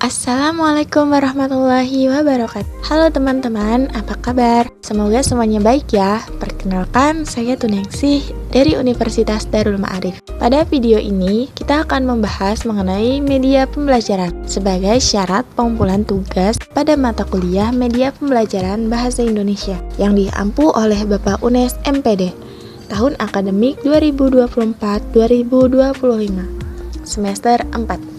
Assalamualaikum warahmatullahi wabarakatuh. Halo teman-teman, apa kabar? Semoga semuanya baik ya. Perkenalkan, saya Tunengsih dari Universitas Darul Ma'arif. Pada video ini, kita akan membahas mengenai media pembelajaran sebagai syarat pengumpulan tugas pada mata kuliah media pembelajaran Bahasa Indonesia yang diampu oleh Bapak Unes MPD tahun akademik 2024-2025 semester 4.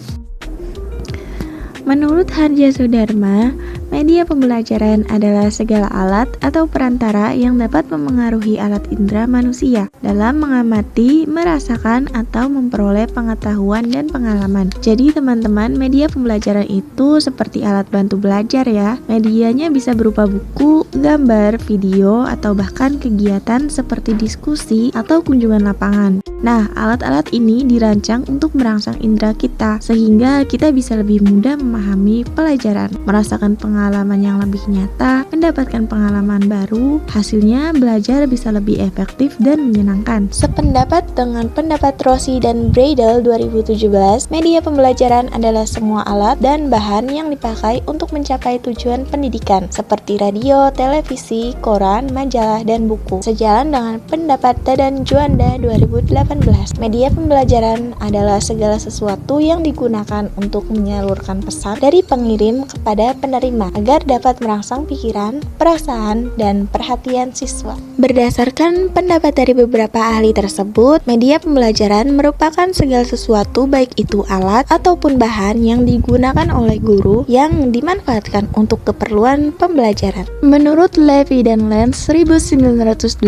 Menurut Harja Sudarma, media pembelajaran adalah segala alat atau perantara yang dapat memengaruhi alat indera manusia dalam mengamati, merasakan, atau memperoleh pengetahuan dan pengalaman. Jadi teman-teman, media pembelajaran itu seperti alat bantu belajar ya. Medianya bisa berupa buku, gambar, video, atau bahkan kegiatan seperti diskusi atau kunjungan lapangan. Nah, alat-alat ini dirancang untuk merangsang indera kita, sehingga kita bisa lebih mudah memahami pelajaran, merasakan pengalaman yang lebih nyata, mendapatkan pengalaman baru, hasilnya belajar bisa lebih efektif dan menyenangkan. Sependapat dengan pendapat Rossi dan Bradel 2017, media pembelajaran adalah semua alat dan bahan yang dipakai untuk mencapai tujuan pendidikan, seperti radio, televisi, koran, majalah, dan buku. Sejalan dengan pendapat Dadan Juanda 2018, media pembelajaran adalah segala sesuatu yang digunakan untuk menyalurkan pesan dari pengirim kepada penerima agar dapat merangsang pikiran, perasaan, dan perhatian siswa. Berdasarkan pendapat dari beberapa ahli tersebut, media pembelajaran merupakan segala sesuatu baik itu alat ataupun bahan yang digunakan oleh guru yang dimanfaatkan untuk keperluan pembelajaran. Menurut Levy dan Lenz 1982,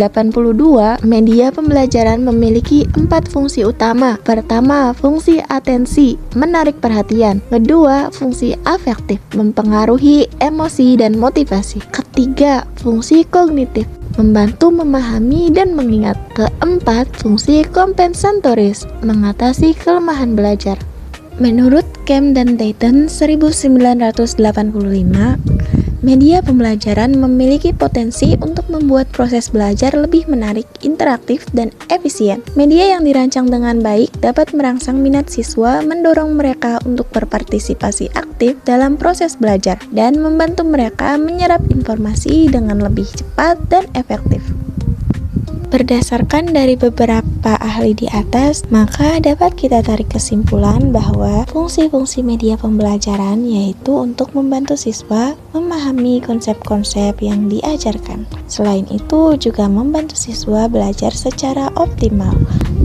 media pembelajaran memiliki 4 fungsi utama. Pertama, fungsi atensi, menarik perhatian. Kedua, fungsi afektif, mempengaruhi emosi dan motivasi. Ketiga, fungsi kognitif, membantu memahami dan mengingat. Keempat, fungsi kompensatoris, mengatasi kelemahan belajar. Menurut Kemp dan Dayton 1985, media pembelajaran memiliki potensi untuk membuat proses belajar lebih menarik, interaktif, dan efisien. Media yang dirancang dengan baik dapat merangsang minat siswa, mendorong mereka untuk berpartisipasi aktif dalam proses belajar, dan membantu mereka menyerap informasi dengan lebih cepat dan efektif. Berdasarkan dari beberapa ahli di atas, maka dapat kita tarik kesimpulan bahwa fungsi-fungsi media pembelajaran yaitu untuk membantu siswa memahami konsep-konsep yang diajarkan. Selain itu juga membantu siswa belajar secara optimal,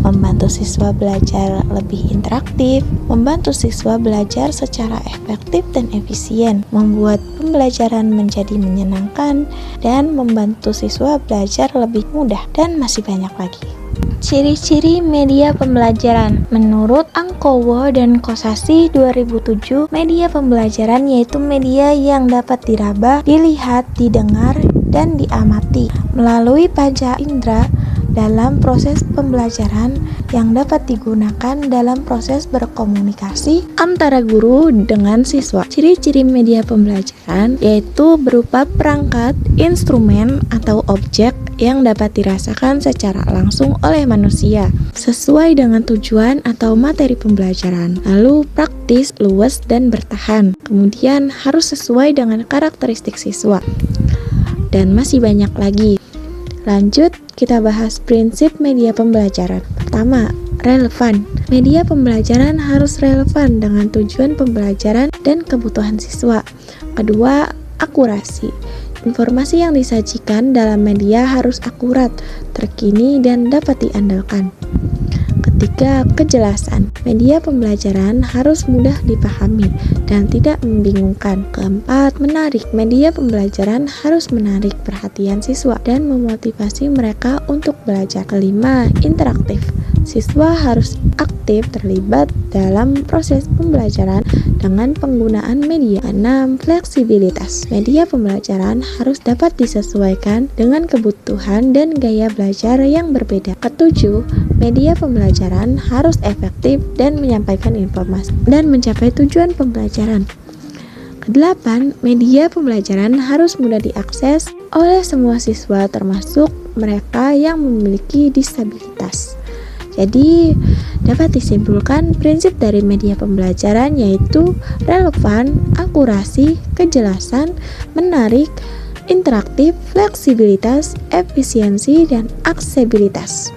membantu siswa belajar lebih interaktif, membantu siswa belajar secara efektif dan efisien, membuat pembelajaran menjadi menyenangkan, dan membantu siswa belajar lebih mudah, dan masih banyak lagi. Ciri-ciri media pembelajaran. Menurut Angkowo dan Kosasi 2007, media pembelajaran yaitu media yang dapat diraba, dilihat, didengar, dan diamati melalui panca indera dalam proses pembelajaran yang dapat digunakan dalam proses berkomunikasi antara guru dengan siswa. Ciri-ciri media pembelajaran yaitu berupa perangkat, instrumen, atau objek yang dapat dirasakan secara langsung oleh manusia sesuai dengan tujuan atau materi pembelajaran. Lalu praktis, luas, dan bertahan. Kemudian harus sesuai dengan karakteristik siswa. Dan masih banyak lagi. Lanjut, kita bahas prinsip media pembelajaran. Pertama, relevan. Media pembelajaran harus relevan dengan tujuan pembelajaran dan kebutuhan siswa. Kedua, akurasi. Informasi yang disajikan dalam media harus akurat, terkini, dan dapat diandalkan. Ketiga, kejelasan. Media pembelajaran harus mudah dipahami dan tidak membingungkan. Keempat, menarik. Media pembelajaran harus menarik perhatian siswa dan memotivasi mereka untuk belajar. Kelima, interaktif. Siswa harus aktif terlibat dalam proses pembelajaran dengan penggunaan media. 6. Fleksibilitas. Media pembelajaran harus dapat disesuaikan dengan kebutuhan dan gaya belajar yang berbeda. Ketujuh, media pembelajaran harus efektif dan menyampaikan informasi dan mencapai tujuan pembelajaran. Kedelapan, media pembelajaran harus mudah diakses oleh semua siswa termasuk mereka yang memiliki disabilitas. Jadi, dapat disimpulkan prinsip dari media pembelajaran yaitu relevan, akurasi, kejelasan, menarik, interaktif, fleksibilitas, efisiensi, dan aksesibilitas.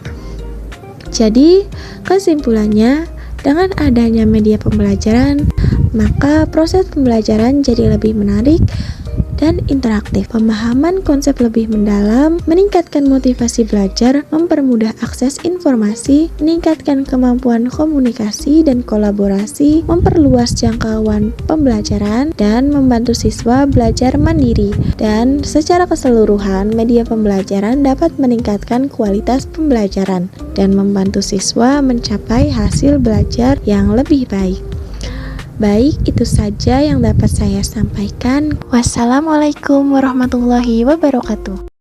Jadi, kesimpulannya, dengan adanya media pembelajaran, maka proses pembelajaran jadi lebih menarik dan interaktif. Pemahaman konsep lebih mendalam, meningkatkan motivasi belajar, mempermudah akses informasi, meningkatkan kemampuan komunikasi dan kolaborasi, memperluas jangkauan pembelajaran, dan membantu siswa belajar mandiri. Dan secara keseluruhan, media pembelajaran dapat meningkatkan kualitas pembelajaran dan membantu siswa mencapai hasil belajar yang lebih baik. Baik, itu saja yang dapat saya sampaikan. Wassalamualaikum warahmatullahi wabarakatuh.